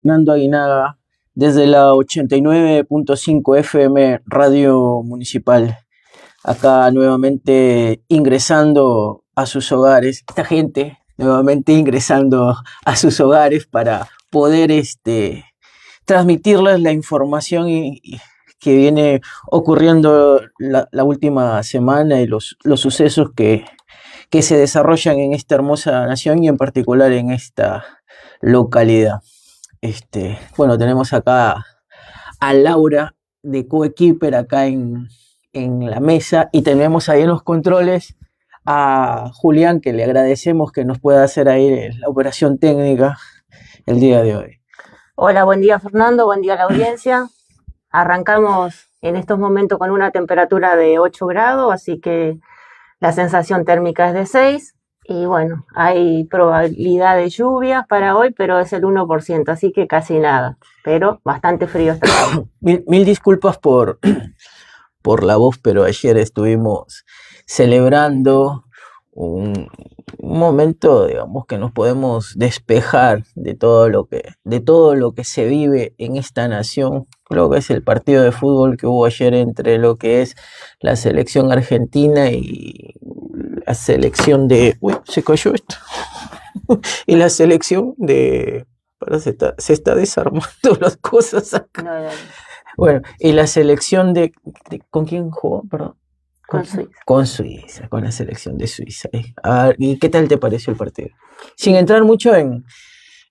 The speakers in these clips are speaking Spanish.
Fernando Aguinaga desde la 89.5 FM Radio Municipal. Acá nuevamente ingresando a sus hogares. Esta gente nuevamente ingresando a sus hogares para poder transmitirles la información que viene ocurriendo la última semana y los sucesos que se desarrollan en esta hermosa nación y en particular en esta localidad. Bueno, tenemos acá a Laura de Coequiper acá en la mesa y tenemos ahí en los controles a Julián, que le agradecemos que nos pueda hacer ahí la operación técnica el día de hoy. Hola, buen día Fernando, buen día a la audiencia. Arrancamos en estos momentos con una temperatura de 8 grados, así que la sensación térmica es de 6. Y bueno, hay probabilidad de lluvias para hoy, pero es el 1%, así que casi nada. Pero bastante frío está. Mil disculpas por la voz, pero ayer estuvimos celebrando un momento, digamos, que nos podemos despejar de todo lo que se vive en esta nación. Creo que es el partido de fútbol que hubo ayer entre lo que es la selección argentina y la selección de... Uy, se cayó esto. Y la selección de... Se está desarmando las cosas acá. No. Bueno, y la selección de ¿con quién jugó? Perdón. Con Suiza, con la selección de Suiza. ¿Y qué tal te pareció el partido? Sin entrar mucho en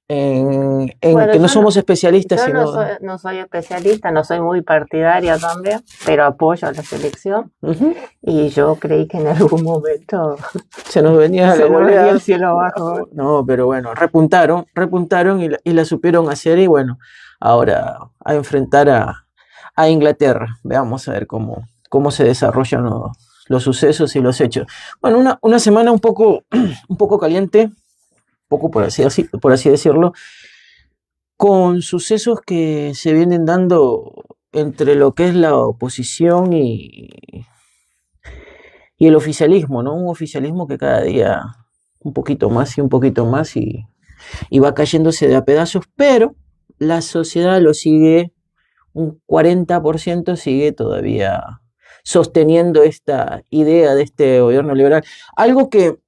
bueno, que no somos especialistas. Yo no soy especialista, no soy muy partidaria también, pero apoyo a la selección. Y yo creí que en algún momento se nos venía el cielo abajo. No, pero bueno, repuntaron y la supieron hacer, y bueno, ahora a enfrentar a Inglaterra. Veamos a ver cómo se desarrollan los sucesos y los hechos. Bueno, una semana un poco caliente, poco por así decirlo, con sucesos que se vienen dando entre lo que es la oposición y el oficialismo, ¿no? Un oficialismo que cada día un poquito más y va cayéndose de a pedazos, pero la sociedad lo sigue, un 40% sigue todavía sosteniendo esta idea de este gobierno liberal. Algo que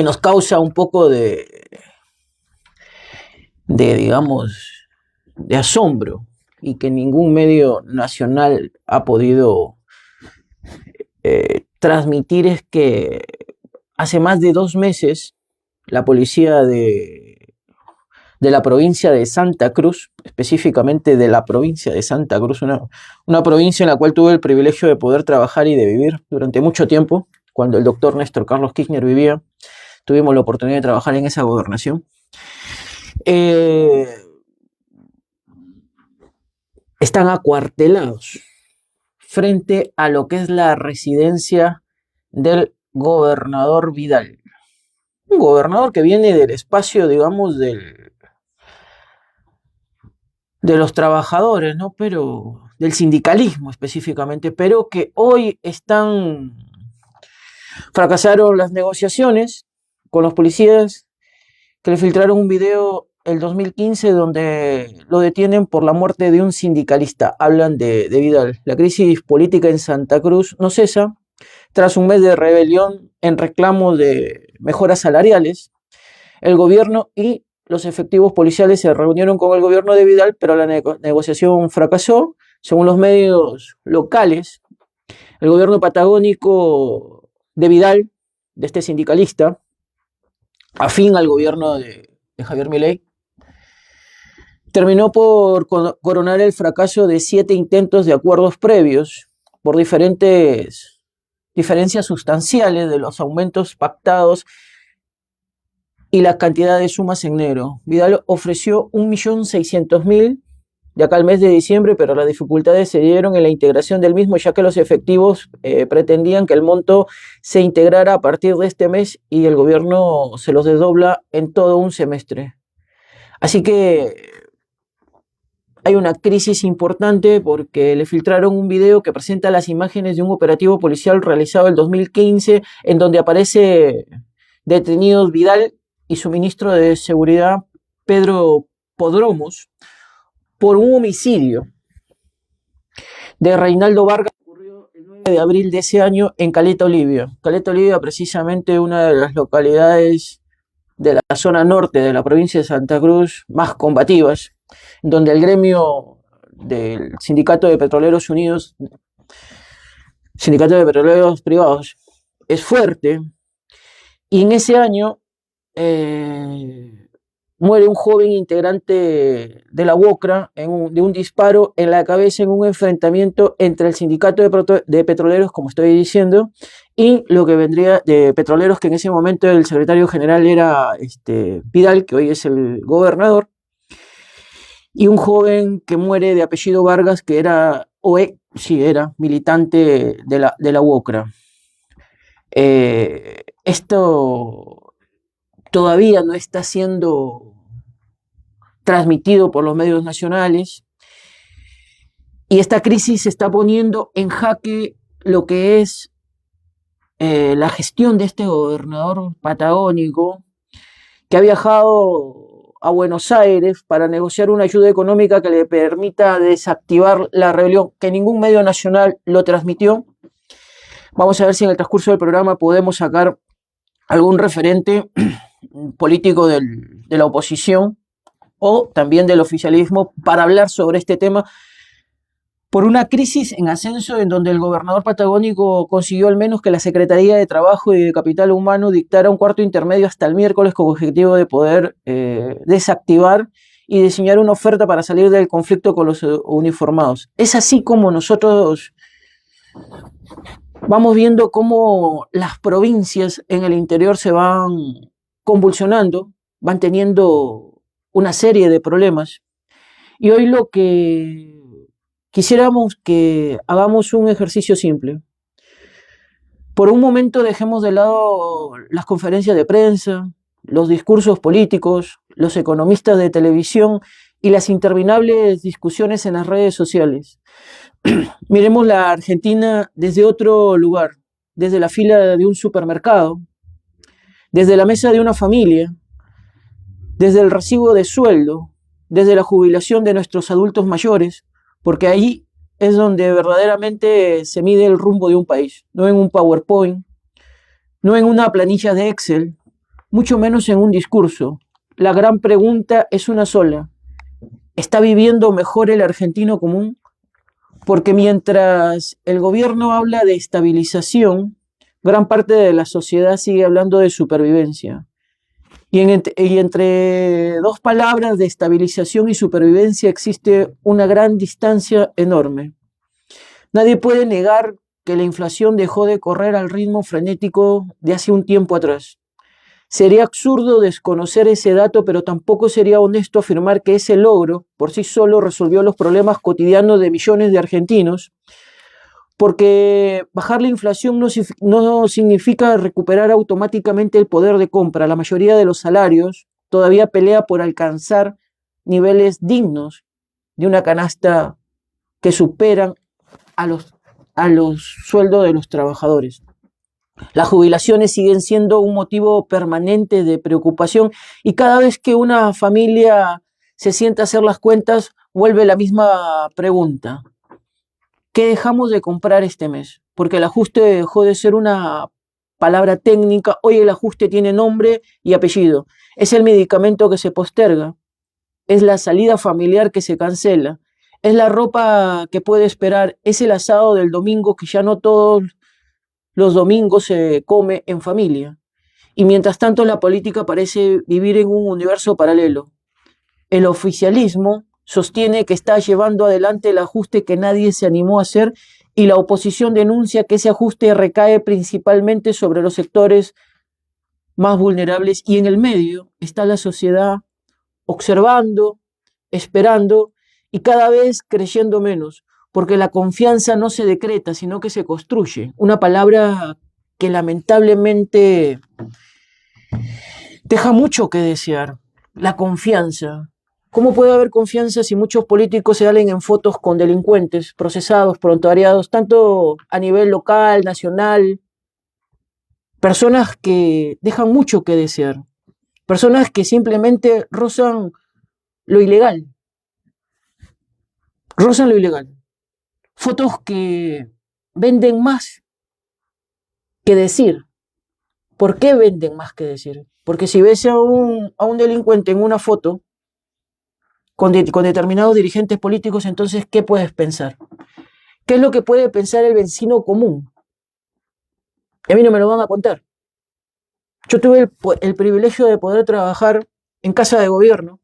nos causa un poco de digamos, de asombro, y que ningún medio nacional ha podido transmitir, es que hace más de 2 meses la policía de la provincia de Santa Cruz, específicamente de la provincia de Santa Cruz, una provincia en la cual tuve el privilegio de poder trabajar y de vivir durante mucho tiempo. Cuando el doctor Néstor Carlos Kirchner vivía, tuvimos la oportunidad de trabajar en esa gobernación. Están acuartelados frente a lo que es la residencia del gobernador Vidal. Un gobernador que viene del espacio, digamos, de los trabajadores, ¿no? Pero del sindicalismo específicamente, pero que hoy fracasaron las negociaciones con los policías, que le filtraron un video el 2015 donde lo detienen por la muerte de un sindicalista. Hablan de Vidal. La crisis política en Santa Cruz no cesa. Tras un mes de rebelión en reclamo de mejoras salariales, el gobierno y los efectivos policiales se reunieron con el gobierno de Vidal, pero la negociación fracasó. Según los medios locales, el gobierno patagónico de Vidal, de este sindicalista, afín al gobierno de Javier Milei, terminó por coronar el fracaso de 7 intentos de acuerdos previos por diferencias sustanciales de los aumentos pactados y la cantidad de sumas en negro. Vidal ofreció 1.600.000 de acá al mes de diciembre, pero las dificultades se dieron en la integración del mismo, ya que los efectivos pretendían que el monto se integrara a partir de este mes y el gobierno se los desdobla en todo un semestre. Así que hay una crisis importante porque le filtraron un video que presenta las imágenes de un operativo policial realizado en 2015, en donde aparece detenidos Vidal y su ministro de Seguridad, Pedro podromos por un homicidio de Reinaldo Vargas que ocurrió el 9 de abril de ese año en Caleta Olivia. Caleta Olivia, precisamente una de las localidades de la zona norte de la provincia de Santa Cruz más combativas, donde el gremio del Sindicato de Petroleros Unidos, Sindicato de Petroleros Privados, es fuerte. Y en ese año muere un joven integrante de la UOCRA de un disparo en la cabeza en un enfrentamiento entre el sindicato de petroleros, como estoy diciendo, y lo que vendría de petroleros, que en ese momento el secretario general era Vidal, que hoy es el gobernador, y un joven que muere de apellido Vargas, que era, era militante de la UOCRA. Esto todavía no está siendo transmitido por los medios nacionales y esta crisis está poniendo en jaque lo que es la gestión de este gobernador patagónico que ha viajado a Buenos Aires para negociar una ayuda económica que le permita desactivar la rebelión, que ningún medio nacional lo transmitió. Vamos a ver si en el transcurso del programa podemos sacar algún referente político de la oposición o también del oficialismo para hablar sobre este tema, por una crisis en ascenso en donde el gobernador patagónico consiguió al menos que la Secretaría de Trabajo y de Capital Humano dictara un cuarto intermedio hasta el miércoles con objetivo de poder desactivar y diseñar una oferta para salir del conflicto con los uniformados. Es así como nosotros vamos viendo cómo las provincias en el interior se van convulsionando, van teniendo una serie de problemas. Y hoy lo que quisiéramos que hagamos un ejercicio simple. Por un momento dejemos de lado las conferencias de prensa, los discursos políticos, los economistas de televisión y las interminables discusiones en las redes sociales. Miremos la Argentina desde otro lugar, desde la fila de un supermercado, desde la mesa de una familia, desde el recibo de sueldo, desde la jubilación de nuestros adultos mayores, porque ahí es donde verdaderamente se mide el rumbo de un país, no en un PowerPoint, no en una planilla de Excel, mucho menos en un discurso. La gran pregunta es una sola: ¿está viviendo mejor el argentino común? Porque mientras el gobierno habla de estabilización, gran parte de la sociedad sigue hablando de supervivencia. Y entre dos palabras de estabilización y supervivencia existe una gran distancia enorme. Nadie puede negar que la inflación dejó de correr al ritmo frenético de hace un tiempo atrás. Sería absurdo desconocer ese dato, pero tampoco sería honesto afirmar que ese logro por sí solo resolvió los problemas cotidianos de millones de argentinos, porque bajar la inflación no significa recuperar automáticamente el poder de compra. La mayoría de los salarios todavía pelea por alcanzar niveles dignos de una canasta que superan a los sueldos de los trabajadores. Las jubilaciones siguen siendo un motivo permanente de preocupación y cada vez que una familia se sienta a hacer las cuentas, vuelve la misma pregunta: ¿qué dejamos de comprar este mes? Porque el ajuste dejó de ser una palabra técnica, hoy el ajuste tiene nombre y apellido. Es el medicamento que se posterga, es la salida familiar que se cancela, es la ropa que puede esperar, es el asado del domingo que ya no todos los domingos se come en familia. Y mientras tanto la política parece vivir en un universo paralelo. El oficialismo sostiene que está llevando adelante el ajuste que nadie se animó a hacer y la oposición denuncia que ese ajuste recae principalmente sobre los sectores más vulnerables y en el medio está la sociedad observando, esperando y cada vez creyendo menos, porque la confianza no se decreta, sino que se construye. Una palabra que lamentablemente deja mucho que desear, la confianza. ¿Cómo puede haber confianza si muchos políticos se salen en fotos con delincuentes, procesados, prontuariados, tanto a nivel local, nacional? Personas que dejan mucho que desear, personas que simplemente rozan lo ilegal. Rozan lo ilegal. Fotos que venden más que decir. ¿Por qué venden más que decir? Porque si ves a un delincuente en una foto con determinados dirigentes políticos, entonces, ¿qué puedes pensar? ¿Qué es lo que puede pensar el vecino común? Y a mí no me lo van a contar. Yo tuve el privilegio de poder trabajar en casa de gobierno,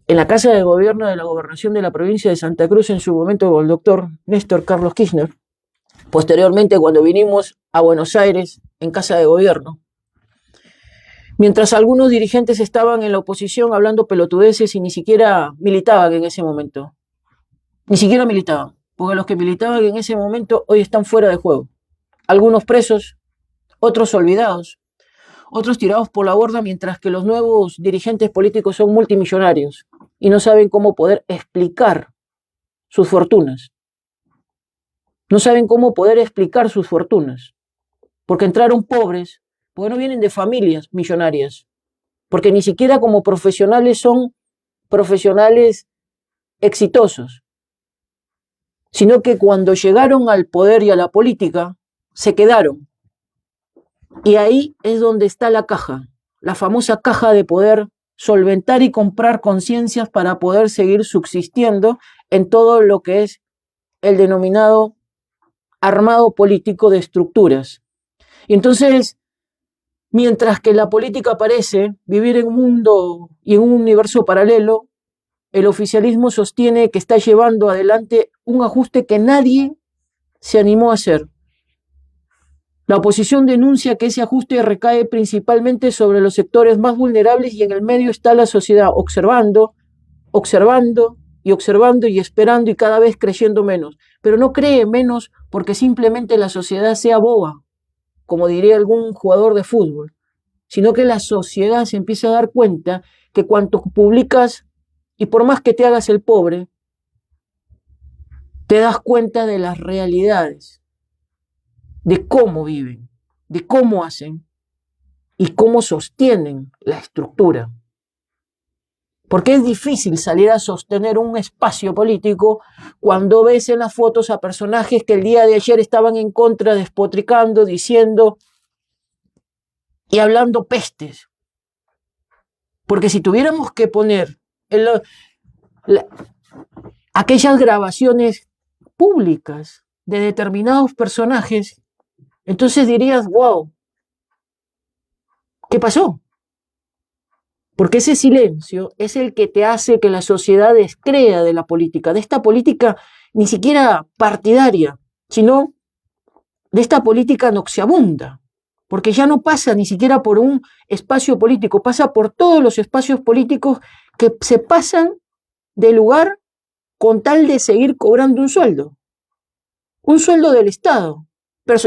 en la casa de gobierno de la gobernación de la provincia de Santa Cruz, en su momento con el doctor Néstor Carlos Kirchner. Posteriormente, cuando vinimos a Buenos Aires, en casa de gobierno, mientras algunos dirigentes estaban en la oposición hablando pelotudeces y ni siquiera militaban en ese momento. Ni siquiera militaban, porque los que militaban en ese momento hoy están fuera de juego. Algunos presos, otros olvidados, otros tirados por la borda, mientras que los nuevos dirigentes políticos son multimillonarios y no saben cómo poder explicar sus fortunas. No saben cómo poder explicar sus fortunas, porque entraron pobres, porque no vienen de familias millonarias, porque ni siquiera como profesionales son profesionales exitosos, sino que cuando llegaron al poder y a la política, se quedaron. Y ahí es donde está la caja, la famosa caja de poder solventar y comprar conciencias para poder seguir subsistiendo en todo lo que es el denominado armado político de estructuras. Y entonces, mientras que la política parece vivir en un mundo y en un universo paralelo, el oficialismo sostiene que está llevando adelante un ajuste que nadie se animó a hacer. La oposición denuncia que ese ajuste recae principalmente sobre los sectores más vulnerables y en el medio está la sociedad observando y esperando y cada vez creyendo menos. Pero no cree menos porque simplemente la sociedad sea boba, como diría algún jugador de fútbol, sino que la sociedad se empieza a dar cuenta que cuanto publicas y por más que te hagas el pobre, te das cuenta de las realidades, de cómo viven, de cómo hacen y cómo sostienen la estructura. Porque es difícil salir a sostener un espacio político cuando ves en las fotos a personajes que el día de ayer estaban en contra, despotricando, diciendo y hablando pestes. Porque si tuviéramos que poner aquellas grabaciones públicas de determinados personajes, entonces dirías, wow, ¿qué pasó? Porque ese silencio es el que te hace que la sociedad descrea de la política, de esta política ni siquiera partidaria, sino de esta política noxiabunda, porque ya no pasa ni siquiera por un espacio político, pasa por todos los espacios políticos que se pasan de lugar con tal de seguir cobrando un sueldo del Estado.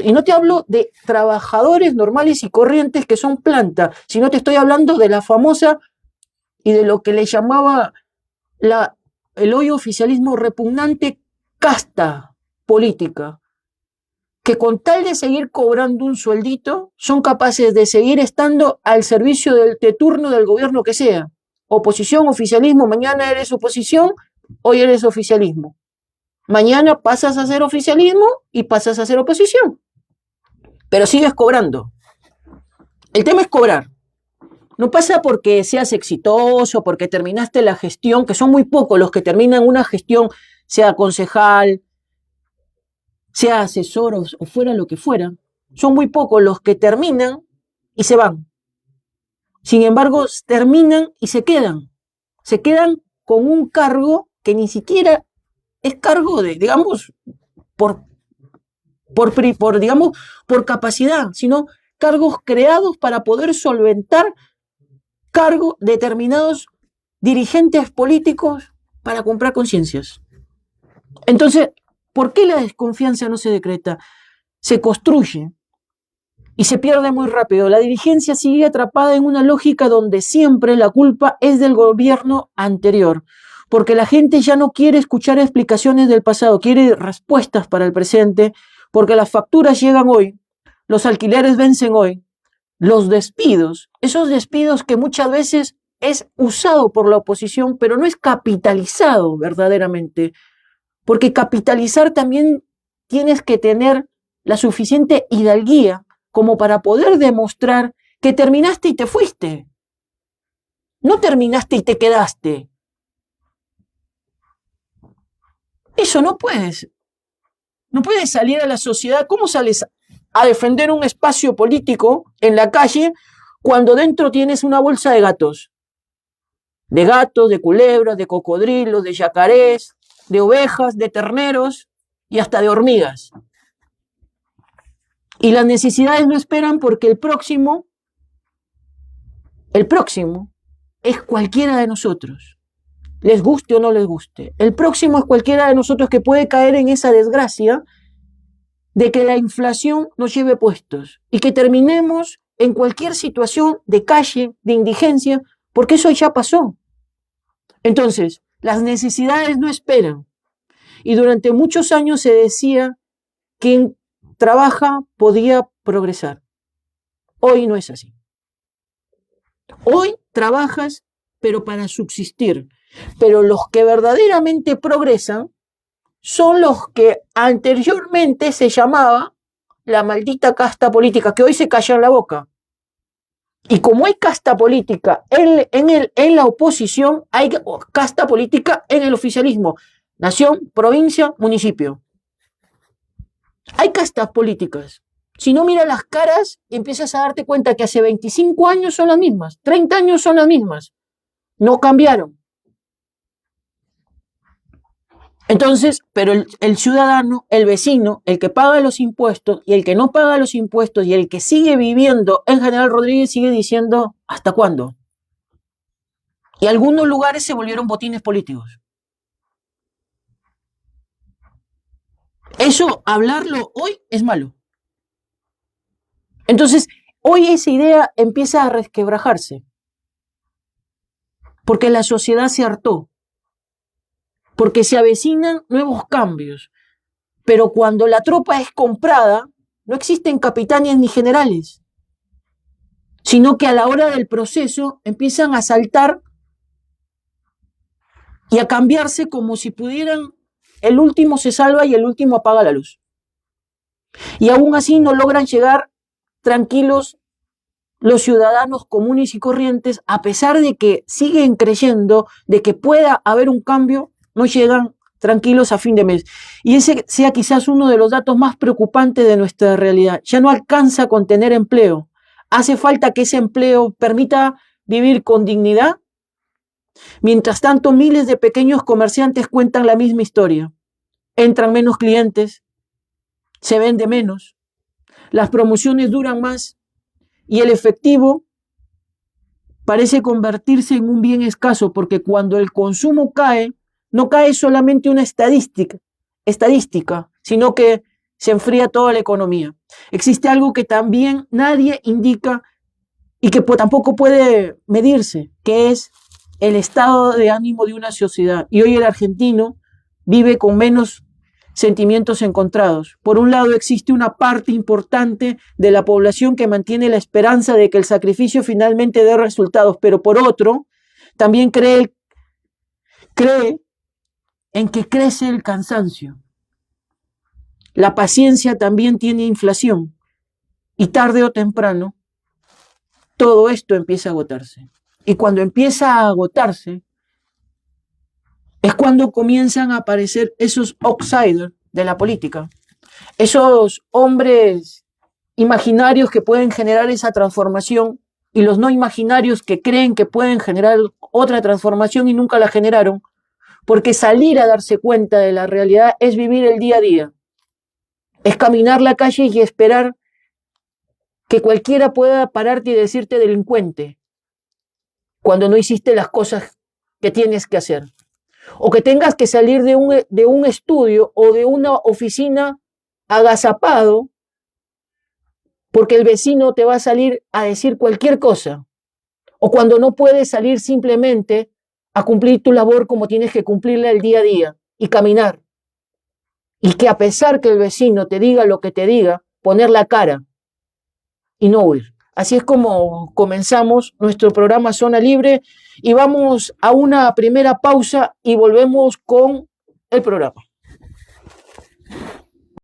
Y no te hablo de trabajadores normales y corrientes que son planta, sino te estoy hablando de la famosa y de lo que le llamaba el hoy oficialismo repugnante casta política, que con tal de seguir cobrando un sueldito, son capaces de seguir estando al servicio de turno del gobierno que sea. Oposición, oficialismo, mañana eres oposición, hoy eres oficialismo. Mañana pasas a ser oficialismo y pasas a ser oposición. Pero sigues cobrando. El tema es cobrar. No pasa porque seas exitoso, porque terminaste la gestión, que son muy pocos los que terminan una gestión, sea concejal, sea asesor o fuera lo que fuera. Son muy pocos los que terminan y se van. Sin embargo, terminan y se quedan. Se quedan con un cargo que ni siquiera es cargo de, digamos, por capacidad, sino cargos creados para poder solventar cargos determinados dirigentes políticos para comprar conciencias. Entonces, ¿por qué la desconfianza no se decreta? Se construye y se pierde muy rápido. La dirigencia sigue atrapada en una lógica donde siempre la culpa es del gobierno anterior, porque la gente ya no quiere escuchar explicaciones del pasado, quiere respuestas para el presente, porque las facturas llegan hoy, los alquileres vencen hoy, los despidos, esos despidos que muchas veces es usado por la oposición, pero no es capitalizado verdaderamente, porque capitalizar también tienes que tener la suficiente hidalguía como para poder demostrar que terminaste y te fuiste. No terminaste y te quedaste. Eso no puedes. No puedes salir a la sociedad. ¿Cómo sales a defender un espacio político en la calle cuando dentro tienes una bolsa de gatos? De gatos, de culebras, de cocodrilos, de yacarés, de ovejas, de terneros y hasta de hormigas. Y las necesidades no esperan porque el próximo es cualquiera de nosotros. Les guste o no les guste. El próximo es cualquiera de nosotros que puede caer en esa desgracia de que la inflación nos lleve puestos y que terminemos en cualquier situación de calle, de indigencia, porque eso ya pasó. Entonces, las necesidades no esperan. Y durante muchos años se decía que quien trabaja podía progresar. Hoy no es así. Hoy trabajas, pero para subsistir. Pero los que verdaderamente progresan son los que anteriormente se llamaba la maldita casta política, que hoy se callan la boca. Y como hay casta política en la oposición, hay casta política en el oficialismo. Nación, provincia, municipio. Hay castas políticas. Si no miras las caras, empiezas a darte cuenta que hace 25 años son las mismas, 30 años son las mismas. No cambiaron. Entonces, pero el ciudadano, el vecino, el que paga los impuestos y el que no paga los impuestos y el que sigue viviendo en General Rodríguez sigue diciendo, ¿hasta cuándo? Y algunos lugares se volvieron botines políticos. Eso, hablarlo hoy es malo. Entonces, hoy esa idea empieza a resquebrajarse. Porque la sociedad se hartó. Porque se avecinan nuevos cambios. Pero cuando la tropa es comprada, no existen capitanes ni generales, sino que a la hora del proceso empiezan a saltar y a cambiarse como si pudieran, el último se salva y el último apaga la luz. Y aún así no logran llegar tranquilos los ciudadanos comunes y corrientes, a pesar de que siguen creyendo de que pueda haber un cambio, no llegan tranquilos a fin de mes. Y ese sea quizás uno de los datos más preocupantes de nuestra realidad. Ya no alcanza con tener empleo. Hace falta que ese empleo permita vivir con dignidad. Mientras tanto, miles de pequeños comerciantes cuentan la misma historia. Entran menos clientes, se vende menos, las promociones duran más y el efectivo parece convertirse en un bien escaso, porque cuando el consumo cae, no cae solamente una estadística, sino que se enfría toda la economía. Existe algo que también nadie indica y que tampoco puede medirse, que es el estado de ánimo de una sociedad. Y hoy el argentino vive con menos sentimientos encontrados. Por un lado, existe una parte importante de la población que mantiene la esperanza de que el sacrificio finalmente dé resultados, pero por otro, también cree en que crece el cansancio. La paciencia también tiene inflación y tarde o temprano todo esto empieza a agotarse. Y cuando empieza a agotarse es cuando comienzan a aparecer esos outsiders de la política, esos hombres imaginarios que pueden generar esa transformación y los no imaginarios que creen que pueden generar otra transformación y nunca la generaron. Porque salir a darse cuenta de la realidad es vivir el día a día. Es caminar la calle y esperar que cualquiera pueda pararte y decirte delincuente cuando no hiciste las cosas que tienes que hacer. O que tengas que salir de un estudio o de una oficina agazapado porque el vecino te va a salir a decir cualquier cosa. O cuando no puedes salir simplemente a cumplir tu labor como tienes que cumplirla el día a día y caminar. Y que a pesar que el vecino te diga lo que te diga, poner la cara y no huir. Así es como comenzamos nuestro programa Zona Libre y vamos a una primera pausa y volvemos con el programa.